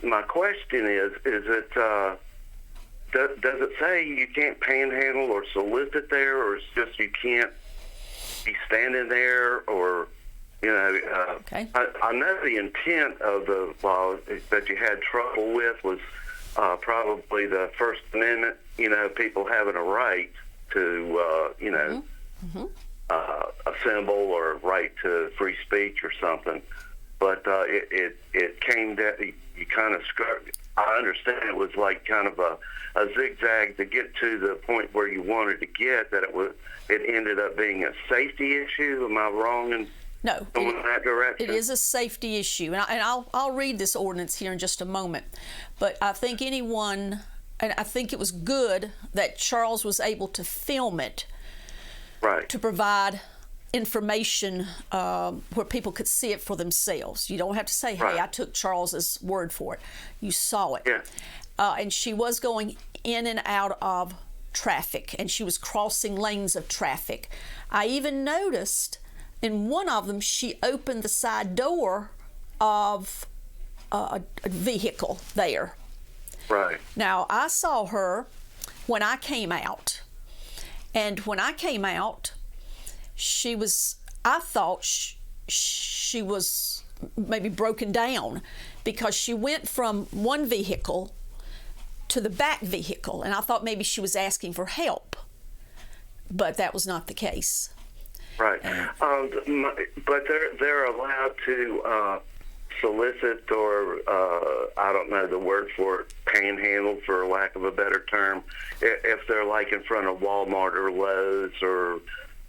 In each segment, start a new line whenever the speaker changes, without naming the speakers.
my question is it does it say you can't panhandle or solicit there, or it's just you can't be standing there, or
Okay.
I know the intent of the law that you had trouble with was probably the First Amendment, people having a right to, assemble or right to free speech or something. But it came that you kind of I understand it was like kind of a zigzag to get to the point where you wanted to get, that it ended up being a safety issue. Am I wrong in going in that direction?
It is a safety issue, and I'll read this ordinance here in just a moment. But I think and I think it was good that Charles was able to film it,
right,
to provide information where people could see it for themselves. You don't have to say, hey,
right,
I took Charles's word for it. You saw it.
Yeah.
And she was going in and out of traffic, and she was crossing lanes of traffic. I even noticed in one of them, she opened the side door of a vehicle there.
Right.
Now, I saw her when I came out. And when I came out, I thought she was maybe broken down, because she went from one vehicle to the back vehicle, and I thought maybe she was asking for help, but that was not the case.
Right. But they're allowed to solicit, or I don't know the word for it, panhandle, for lack of a better term, if they're like in front of Walmart or Lowe's or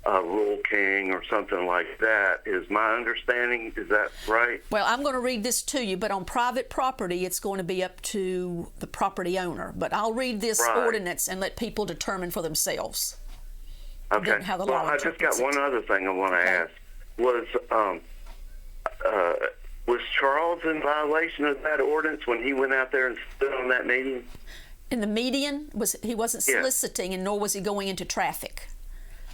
Rural King or something like that. Is my understanding, is that right?
Well, I'm going to read this to you, but on private property, it's going to be up to the property owner. But I'll read this ordinance and let people determine for themselves.
Okay.
How the
well,
law
I just got one other thing I want to ask. Was Charles in violation of that ordinance when he went out there and stood on that median?
In the median, he wasn't soliciting, and nor was he going into traffic.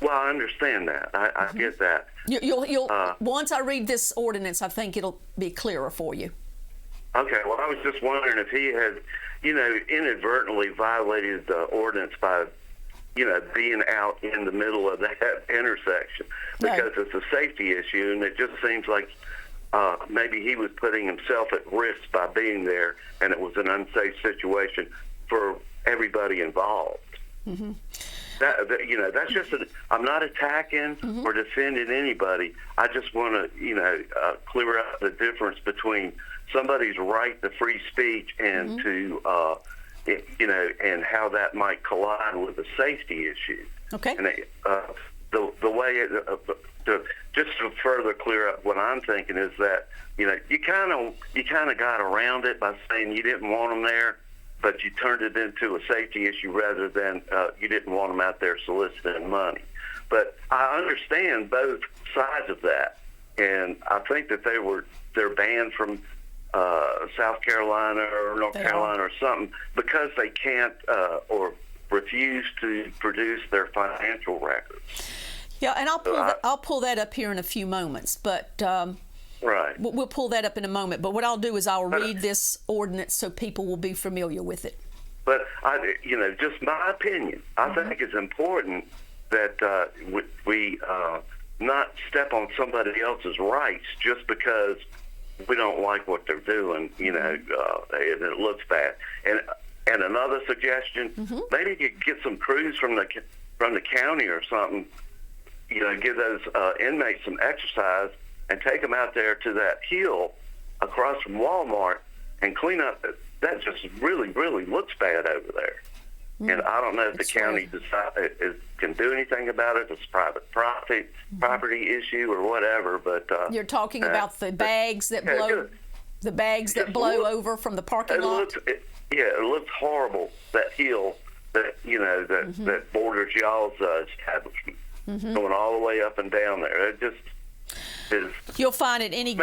Well, I understand that. I get that.
You'll once I read this ordinance, I think it'll be clearer for you.
Okay. Well, I was just wondering if he had, inadvertently violated the ordinance by, being out in the middle of that intersection, because it's a safety issue, and it just seems like maybe he was putting himself at risk by being there, and it was an unsafe situation for everybody involved. Mm-hmm. That's just I'm not attacking or defending anybody. I just want to, clear up the difference between somebody's right to free speech and to, and how that might collide with a safety issue.
Okay.
And the way just to further clear up what I'm thinking is that, you kind of got around it by saying you didn't want them there, but you turned it into a safety issue rather than you didn't want them out there soliciting money. But I understand both sides of that, and I think that they're banned from South Carolina or North Carolina or something because they can't or refuse to produce their financial records.
Yeah, and I'll pull that up here in a few moments, but.
Right.
We'll pull that up in a moment. But what I'll do is I'll read this ordinance so people will be familiar with it.
But, just my opinion, I think it's important that we not step on somebody else's rights just because we don't like what they're doing, and it looks bad. And another suggestion, maybe you could get some crews from the county or something, give those inmates some exercise, and take them out there to that hill across from Walmart and clean up. That just really, really looks bad over there. And I don't know if the county can do anything about it. It's a private property issue or whatever. But
you're talking about the bags that blow, over from the parking lot.
It looks horrible. That hill that that borders y'all's establishment, going all the way up and down there. It just.
You'll find at any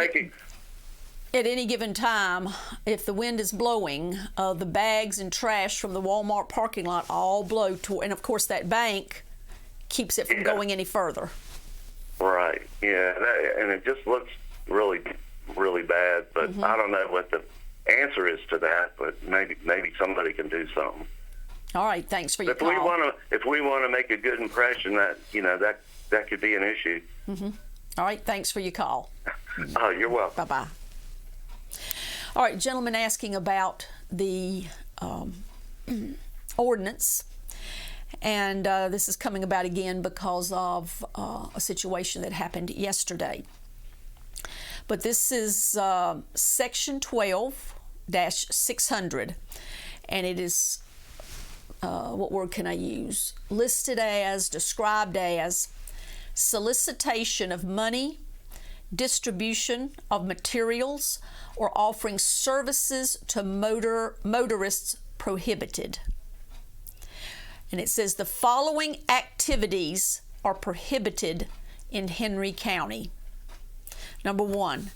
given time, if the wind is blowing, the bags and trash from the Walmart parking lot all blow toward, and of course that bank keeps it from going any further. Right.
Yeah, and it just looks really, really bad. But I don't know what the answer as to that, but maybe somebody can do something.
All right, thanks for your
If
call.
we want to make a good impression, that could be an issue.
All right, thanks for your call.
Oh, you're welcome.
Bye-bye. All right, gentleman asking about the ordinance. And this is coming about again because of a situation that happened yesterday. But this is Section 12-600, and it is, what word can I use? Described as solicitation of money, distribution of materials, or offering services to motorists prohibited. And it says the following activities are prohibited in Henry County. Number one,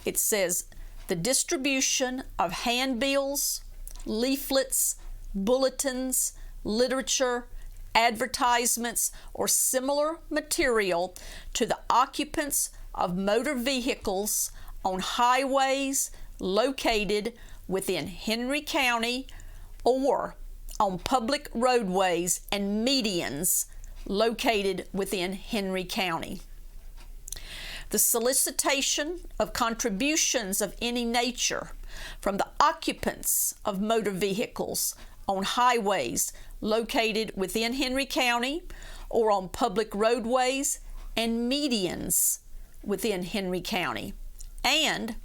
it says the distribution of handbills, leaflets, bulletins, literature, advertisements, or similar material to the occupants of motor vehicles on highways located within Henry County or on public roadways and medians located within Henry County. The solicitation of contributions of any nature from the occupants of motor vehicles on highways located within Henry County or on public roadways and medians within Henry County, and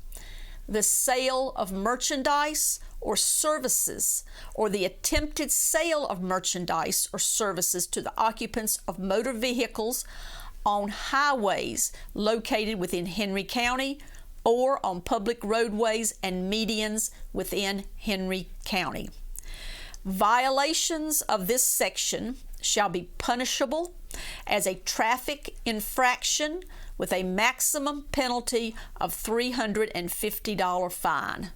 the sale of merchandise or services or the attempted sale of merchandise or services to the occupants of motor vehicles on highways located within Henry County or on public roadways and medians within Henry County. Violations of this section shall be punishable as a traffic infraction with a maximum penalty of $350 fine.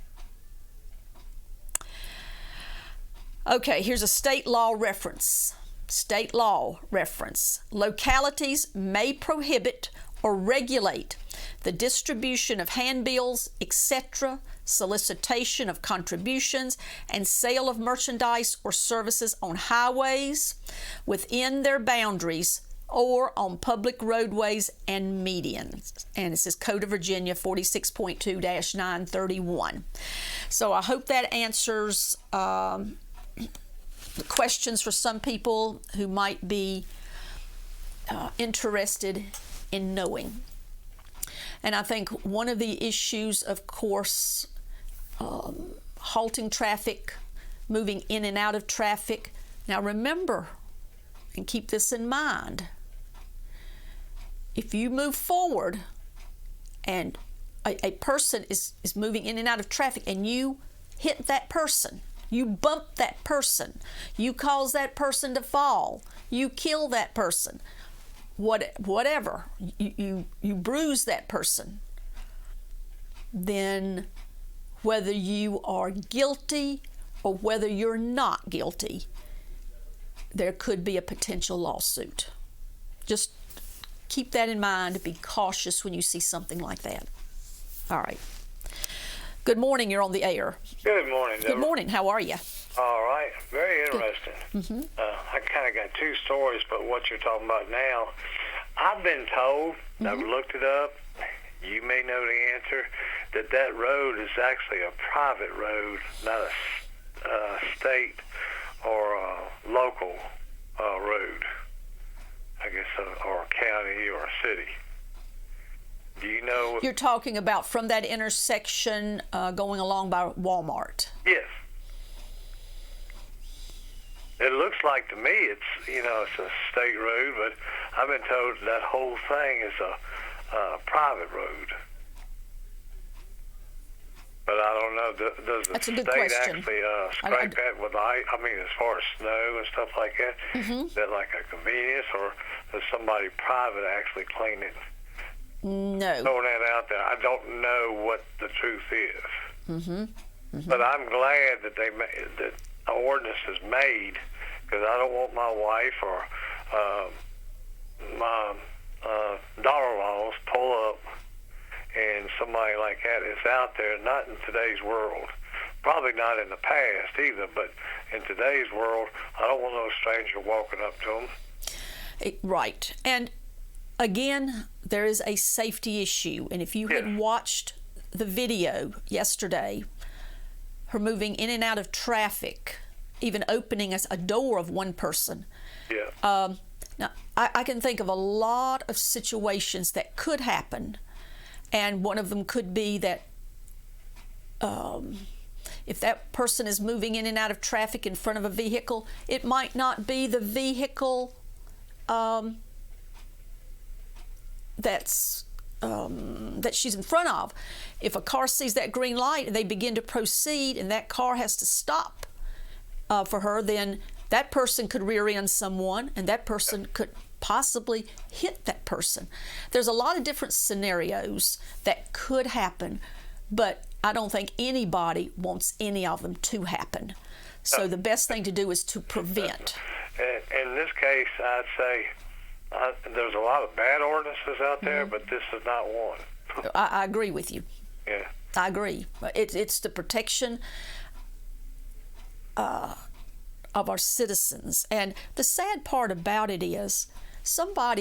Okay, here's a state law reference. State law reference. Localities may prohibit or regulate the distribution of handbills, etc., solicitation of contributions, and sale of merchandise or services on highways within their boundaries or on public roadways and medians. And it says Code of Virginia 46.2-931. So I hope that answers the questions for some people who might be interested in knowing. And I think one of the issues, of course, halting traffic, moving in and out of traffic. Now remember, and keep this in mind, if you move forward and a person is moving in and out of traffic and you hit that person, you bump that person, you cause that person to fall, you kill that person, whatever, you bruise that person, then whether you are guilty or whether you're not guilty, there could be a potential lawsuit. Just keep that in mind. Be cautious when you see something like that. All right. Good morning. You're on the air.
Good morning, Deborah.
Good morning. How are you?
All right. Very interesting. Mm-hmm. I kind of got two stories, but what you're talking about now, I've been told, I've looked it up, you may know the answer, that road is actually a private road, not a state or a local road, I guess, or a county or a city. Do you know?
You're talking about from that intersection going along by Walmart.
Yes. It looks like to me it's a state road, but I've been told that whole thing is a private road. But I don't know, does the state actually scrape that with ice? I mean, as far as snow and stuff like that? Mm-hmm. Is that like a convenience, or does somebody private actually clean it?
No.
Throwing that out there, I don't know what the truth is. Mm-hmm. Mm-hmm. But I'm glad that that the ordinance is made, because I don't want my wife or my daughter-in-laws pull up and somebody like that is out there, not in today's world, Probably not in the past either, but in today's world, I don't want no stranger walking up to them.
Right. And again, there is a safety issue. And if you had watched the video yesterday, her moving in and out of traffic, even opening a door of one person.
Yeah.
Now, I can think of a lot of situations that could happen. And one of them could be that if that person is moving in and out of traffic in front of a vehicle, it might not be the vehicle that she's in front of. If a car sees that green light and they begin to proceed and that car has to stop for her, then that person could rear end someone and that person could possibly hit that person. There's a lot of different scenarios that could happen, but I don't think anybody wants any of them to happen. So the best thing to do is to prevent.
In this case, I'd say there's a lot of bad ordinances out there, but this is not one.
I agree with you.
Yeah.
I agree. It's the protection of our citizens. And the sad part about it is somebody